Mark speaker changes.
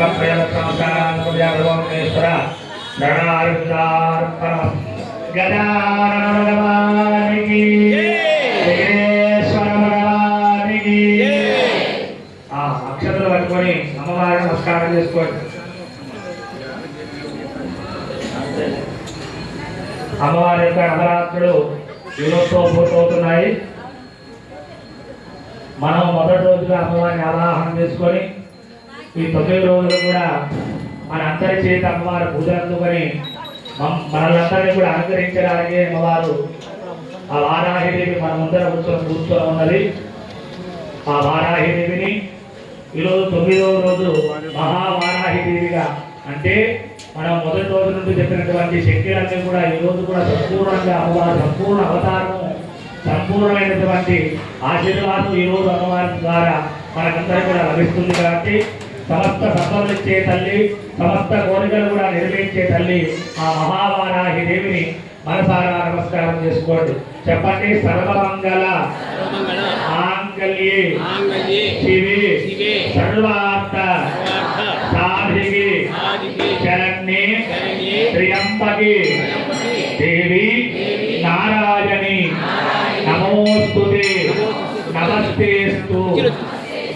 Speaker 1: సమప్రయత్నమేశ్వర రణార్దార్పణం గజానన భగవానికి విఘ్నేశ్వర భగవానికి అక్షతలు పట్టుకొని అమ్మవారిని నమస్కారం చేసుకోండి. అమ్మవారి యొక్క నవరాత్రులు ఈరోజుతో పూర్తవుతున్నాయి. మనం మొదటి రోజుగా అమ్మవారిని ఆవాహన చేసుకొని ఈ 9 రోజులు కూడా మన అందరి చేత అమ్మవారి పూజలు అందుకొని మనలందరినీ కూడా అనుగ్రహించడానికి అమ్మవారు ఆ వారాహిదేవి మన ముందర కూర్చొని ఉన్నది. ఆ వారాహిదేవిని ఈరోజు 9వ రోజు మహావారాహిదేవిగా, అంటే మనం మొదటి రోజు నుండి చెప్పినటువంటి శక్తులన్నీ కూడా ఈ రోజు కూడా సంపూర్ణంగా అమ్మవారి సంపూర్ణ అవతారము, సంపూర్ణమైనటువంటి ఆశీర్వాదం ఈ రోజు అమ్మవారి ద్వారా మనకందరికీ కూడా లభిస్తుంది. కాబట్టి సమస్త సంపదలు ఇచ్చే తల్లి, సమస్త కోరికలు కూడా నెరవేర్చే తల్లి ఆ మహావారాహి దేవిని మనసారా నమస్కారం చేసుకోండి. చెప్పండి. సర్వమంగళ మాంగళ్యే శివే సర్వార్థ సాధికే శరణ్యే త్ర్యంబకే దేవి నారాయణి నమోస్తుతే నమస్తేస్తు